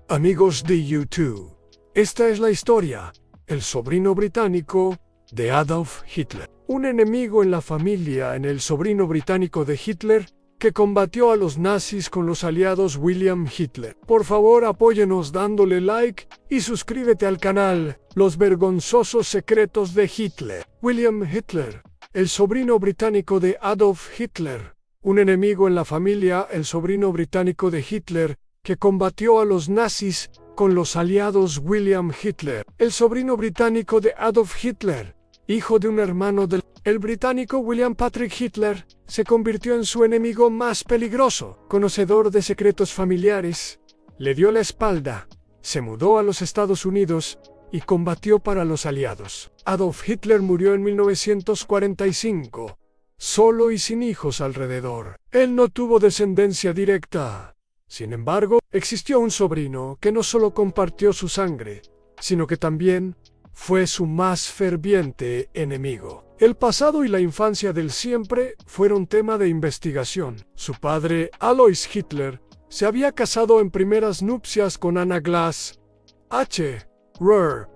Amigos de YouTube, esta es la historia, el sobrino británico de Adolf Hitler. Un enemigo en la familia, el sobrino británico de Hitler, que combatió a los nazis con los aliados William Hitler. Por favor, apóyenos dándole like y suscríbete al canal Los Vergonzosos Secretos de Hitler. William Hitler, el sobrino británico de Adolf Hitler. Un enemigo en la familia, el sobrino británico de Hitler, que combatió a los nazis con los aliados William Hitler. El sobrino británico de Adolf Hitler, hijo de un hermano del británico William Patrick Hitler, se convirtió en su enemigo más peligroso. Conocedor de secretos familiares, le dio la espalda, se mudó a los Estados Unidos y combatió para los aliados. Adolf Hitler murió en 1945, solo y sin hijos alrededor. Él no tuvo descendencia directa. Sin embargo, existió un sobrino que no solo compartió su sangre, sino que también fue su más ferviente enemigo. El pasado y la infancia del siempre fueron tema de investigación. Su padre, Alois Hitler, se había casado en primeras nupcias con Anna Glass H. Roer,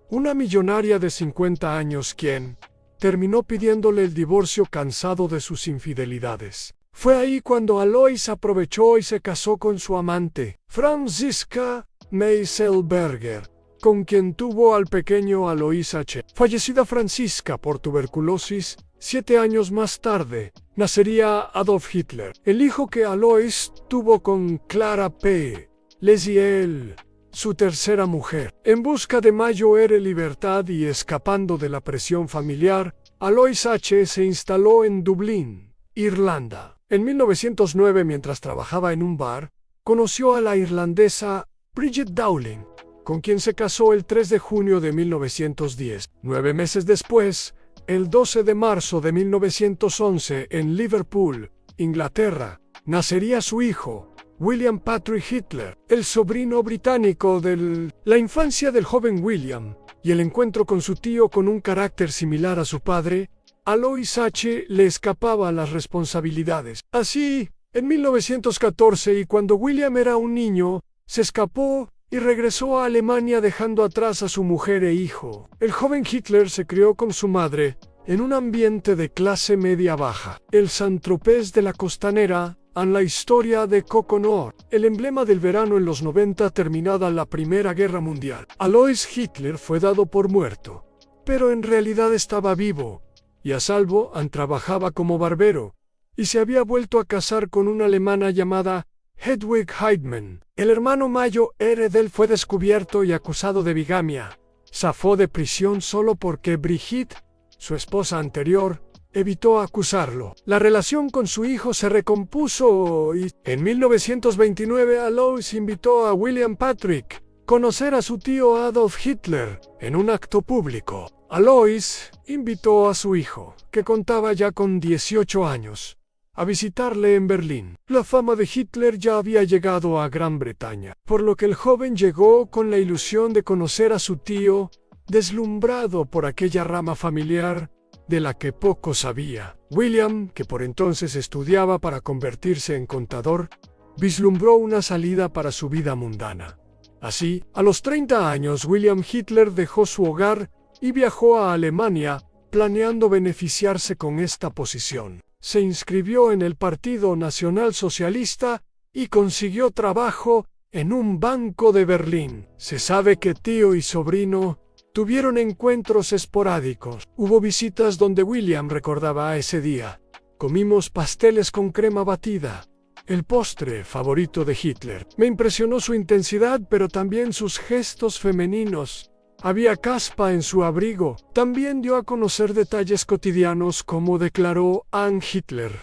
una millonaria de 50 años quien terminó pidiéndole el divorcio cansado de sus infidelidades. Fue ahí cuando Alois aprovechó y se casó con su amante, Franziska Meiselberger, con quien tuvo al pequeño Alois H. Fallecida Franziska por tuberculosis, 7 años más tarde, nacería Adolf Hitler, el hijo que Alois tuvo con Clara P. Lesiel, su tercera mujer. En busca de mayor libertad y escapando de la presión familiar, Alois H. se instaló en Dublín, Irlanda. En 1909, mientras trabajaba en un bar, conoció a la irlandesa Bridget Dowling, con quien se casó el 3 de junio de 1910. 9 meses después, el 12 de marzo de 1911, en Liverpool, Inglaterra, nacería su hijo, William Patrick Hitler, el sobrino británico de la infancia del joven William, y el encuentro con su tío con un carácter similar a su padre. Alois H. le escapaba a las responsabilidades. Así, en 1914, y cuando William era un niño, se escapó y regresó a Alemania dejando atrás a su mujer e hijo. El joven Hitler se crió con su madre en un ambiente de clase media-baja. El Saint-Tropez de la Costanera, en la historia de Coconut, el emblema del verano en los 90 terminada la Primera Guerra Mundial. Alois Hitler fue dado por muerto, pero en realidad estaba vivo y a salvo. Trabajaba como barbero, y se había vuelto a casar con una alemana llamada Hedwig Heidmann. El hermano mayor Eredel fue descubierto y acusado de bigamia. Zafó de prisión solo porque Brigitte, su esposa anterior, evitó acusarlo. La relación con su hijo se recompuso y en 1929 Alois invitó a William Patrick a conocer a su tío Adolf Hitler en un acto público. Alois invitó a su hijo, que contaba ya con 18 años, a visitarle en Berlín. La fama de Hitler ya había llegado a Gran Bretaña, por lo que el joven llegó con la ilusión de conocer a su tío, deslumbrado por aquella rama familiar de la que poco sabía. William, que por entonces estudiaba para convertirse en contador, vislumbró una salida para su vida mundana. Así, a los 30 años, William Hitler dejó su hogar y viajó a Alemania, planeando beneficiarse con esta posición. Se inscribió en el Partido Nacional Socialista y consiguió trabajo en un banco de Berlín. Se sabe que tío y sobrino tuvieron encuentros esporádicos. Hubo visitas donde William recordaba a ese día. Comimos pasteles con crema batida, el postre favorito de Hitler. Me impresionó su intensidad, pero también sus gestos femeninos. Había caspa en su abrigo. También dio a conocer detalles cotidianos, como declaró Ann Hitler.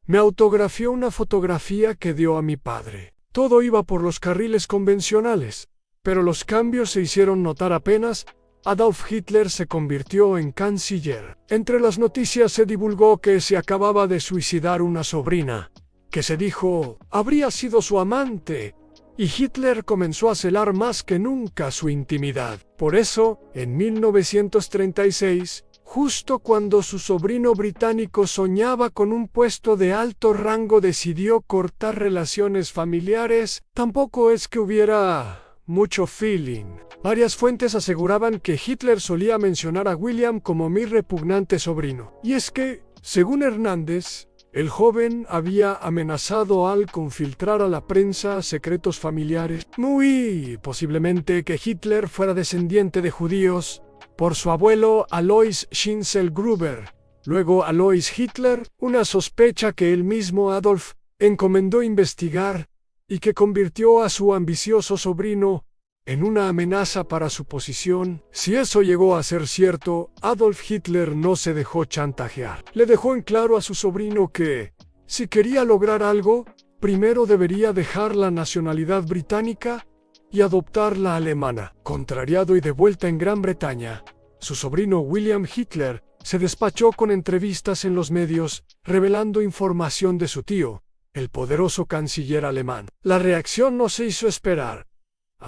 Me autografió una fotografía que dio a mi padre. Todo iba por los carriles convencionales, pero los cambios se hicieron notar apenas Adolf Hitler se convirtió en canciller. Entre las noticias se divulgó que se acababa de suicidar una sobrina, que se dijo habría sido su amante, y Hitler comenzó a celar más que nunca su intimidad. Por eso, en 1936, justo cuando su sobrino británico soñaba con un puesto de alto rango, decidió cortar relaciones familiares. Tampoco es que hubiera mucho feeling. Varias fuentes aseguraban que Hitler solía mencionar a William como mi repugnante sobrino. Y es que, según Hernández, el joven había amenazado con filtrar a la prensa secretos familiares. Muy posiblemente que Hitler fuera descendiente de judíos por su abuelo Alois Schinzel-Gruber, luego Alois Hitler, una sospecha que él mismo Adolf encomendó investigar y que convirtió a su ambicioso sobrino en una amenaza para su posición. Si eso llegó a ser cierto, Adolf Hitler no se dejó chantajear. Le dejó en claro a su sobrino que, si quería lograr algo, primero debería dejar la nacionalidad británica y adoptar la alemana. Contrariado y de vuelta en Gran Bretaña, su sobrino William Hitler se despachó con entrevistas en los medios, revelando información de su tío, el poderoso canciller alemán. La reacción no se hizo esperar.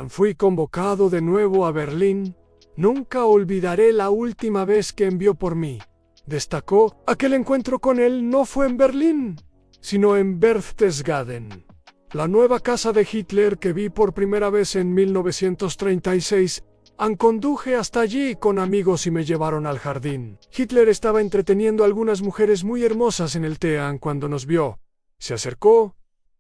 Fui convocado de nuevo a Berlín. Nunca olvidaré la última vez que envió por mí. Destacó, aquel encuentro con él no fue en Berlín, sino en Berchtesgaden, la nueva casa de Hitler que vi por primera vez en 1936. Conduje hasta allí con amigos y me llevaron al jardín. Hitler estaba entreteniendo a algunas mujeres muy hermosas en el Tean cuando nos vio. Se acercó,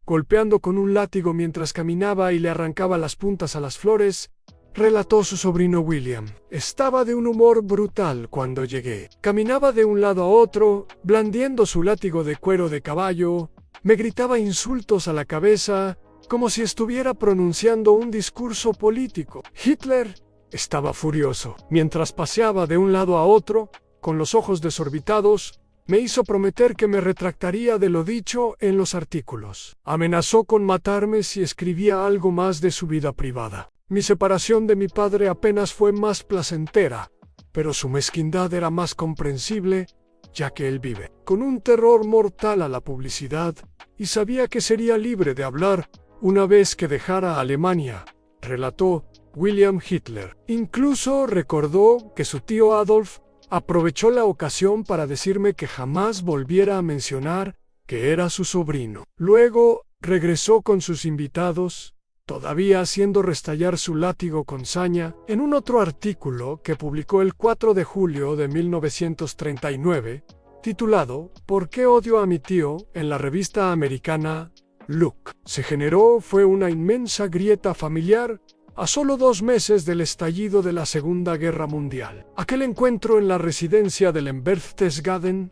golpeando con un látigo mientras caminaba y le arrancaba las puntas a las flores, relató su sobrino William. Estaba de un humor brutal cuando llegué. Caminaba de un lado a otro, blandiendo su látigo de cuero de caballo, me gritaba insultos a la cabeza, como si estuviera pronunciando un discurso político. Hitler estaba furioso. Mientras paseaba de un lado a otro, con los ojos desorbitados, me hizo prometer que me retractaría de lo dicho en los artículos. Amenazó con matarme si escribía algo más de su vida privada. Mi separación de mi padre apenas fue más placentera, pero su mezquindad era más comprensible, ya que él vive con un terror mortal a la publicidad y sabía que sería libre de hablar una vez que dejara Alemania, relató William Hitler. Incluso recordó que su tío Adolf aprovechó la ocasión para decirme que jamás volviera a mencionar que era su sobrino. Luego regresó con sus invitados, todavía haciendo restallar su látigo con saña. En un otro artículo que publicó el 4 de julio de 1939, titulado ¿Por qué odio a mi tío?, en la revista americana Look, se generó fue una inmensa grieta familiar a solo 2 meses del estallido de la Segunda Guerra Mundial. Aquel encuentro en la residencia del Berchtesgaden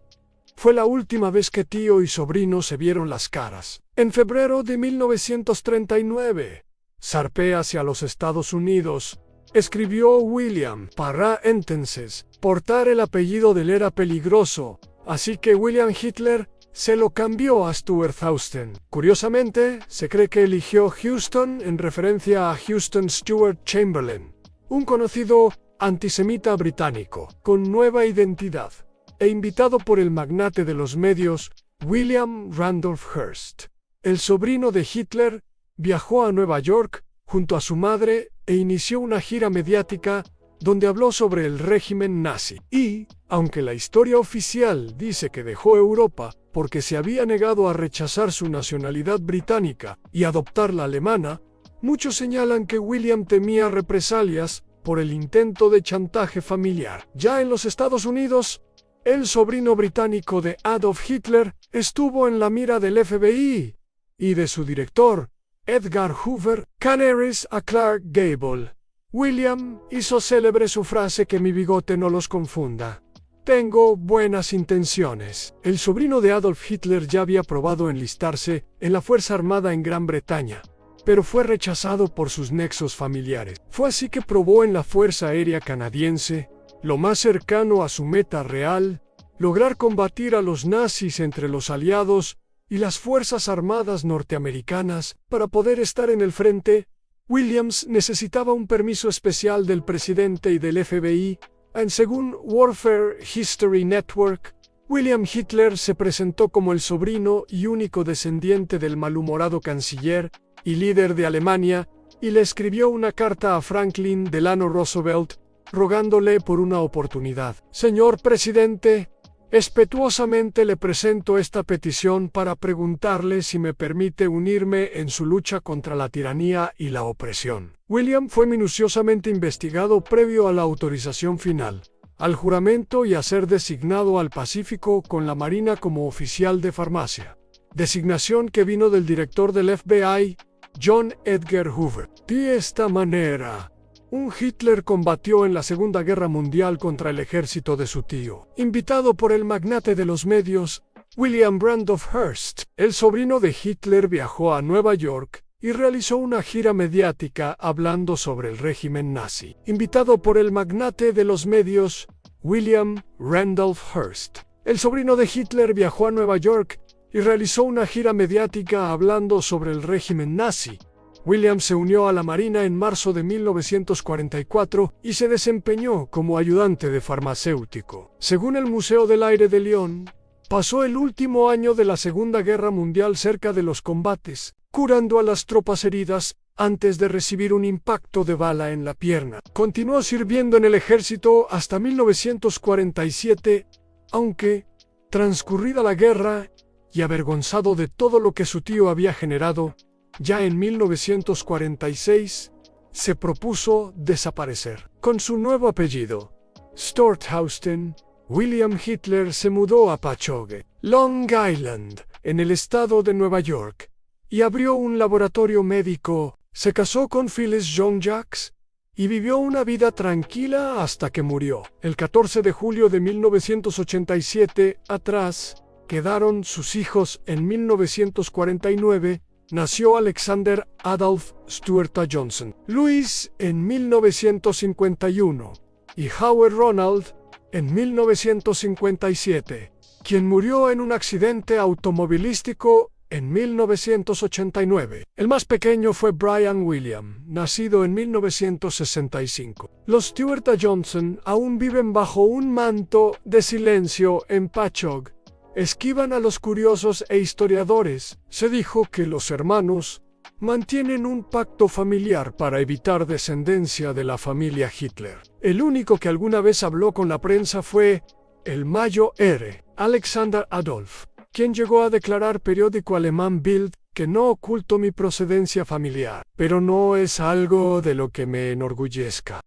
fue la última vez que tío y sobrino se vieron las caras. En febrero de 1939, zarpé hacia los Estados Unidos, escribió William. Para entonces, portar el apellido de él era peligroso, así que William Hitler se lo cambió a Stuarthausen. Curiosamente, se cree que eligió Houston en referencia a Houston Stewart Chamberlain, un conocido antisemita británico, con nueva identidad, e invitado por el magnate de los medios, William Randolph Hearst. El sobrino de Hitler viajó a Nueva York junto a su madre e inició una gira mediática donde habló sobre el régimen nazi. Y, aunque la historia oficial dice que dejó Europa porque se había negado a rechazar su nacionalidad británica y adoptar la alemana, muchos señalan que William temía represalias por el intento de chantaje familiar. Ya en los Estados Unidos, el sobrino británico de Adolf Hitler estuvo en la mira del FBI y de su director, Edgar Hoover, Canaries a Clark Gable. William hizo célebre su frase que mi bigote no los confunda. Tengo buenas intenciones. El sobrino de Adolf Hitler ya había probado enlistarse en la Fuerza Armada en Gran Bretaña, pero fue rechazado por sus nexos familiares. Fue así que probó en la Fuerza Aérea Canadiense, lo más cercano a su meta real, lograr combatir a los nazis entre los aliados y las Fuerzas Armadas norteamericanas. Para poder estar en el frente, Williams necesitaba un permiso especial del presidente y del FBI. Según Warfare History Network, William Hitler se presentó como el sobrino y único descendiente del malhumorado canciller y líder de Alemania y le escribió una carta a Franklin Delano Roosevelt rogándole por una oportunidad. Señor presidente, Respetuosamente le presento esta petición para preguntarle si me permite unirme en su lucha contra la tiranía y la opresión. William fue minuciosamente investigado previo a la autorización final, al juramento y a ser designado al Pacífico con la Marina como oficial de farmacia, designación que vino del director del FBI, John Edgar Hoover. De esta manera, un Hitler combatió en la Segunda Guerra Mundial contra el ejército de su tío. Invitado por el magnate de los medios, William Randolph Hearst, el sobrino de Hitler viajó a Nueva York y realizó una gira mediática hablando sobre el régimen nazi. Invitado por el magnate de los medios, William Randolph Hearst, el sobrino de Hitler viajó a Nueva York y realizó una gira mediática hablando sobre el régimen nazi. William se unió a la Marina en marzo de 1944 y se desempeñó como ayudante de farmacéutico. Según el Museo del Aire de Lyon, pasó el último año de la Segunda Guerra Mundial cerca de los combates, curando a las tropas heridas antes de recibir un impacto de bala en la pierna. Continuó sirviendo en el ejército hasta 1947, aunque, transcurrida la guerra y avergonzado de todo lo que su tío había generado, ya en 1946, se propuso desaparecer. Con su nuevo apellido, Storthausen, William Hitler se mudó a Patchogue, Long Island, en el estado de Nueva York, y abrió un laboratorio médico. Se casó con Phyllis John Jacques y vivió una vida tranquila hasta que murió. El 14 de julio de 1987, atrás quedaron sus hijos. En 1949, nació Alexander Adolf Stuart Johnson, Louis en 1951 y Howard Ronald en 1957, quien murió en un accidente automovilístico en 1989. El más pequeño fue Brian William, nacido en 1965. Los Stuart Johnson aún viven bajo un manto de silencio en Patchogue. Esquivan a los curiosos e historiadores. Se dijo que los hermanos mantienen un pacto familiar para evitar descendencia de la familia Hitler. El único que alguna vez habló con la prensa fue el Mayo R. Alexander Adolf, quien llegó a declarar periódico alemán Bild que no oculto mi procedencia familiar, pero no es algo de lo que me enorgullezca.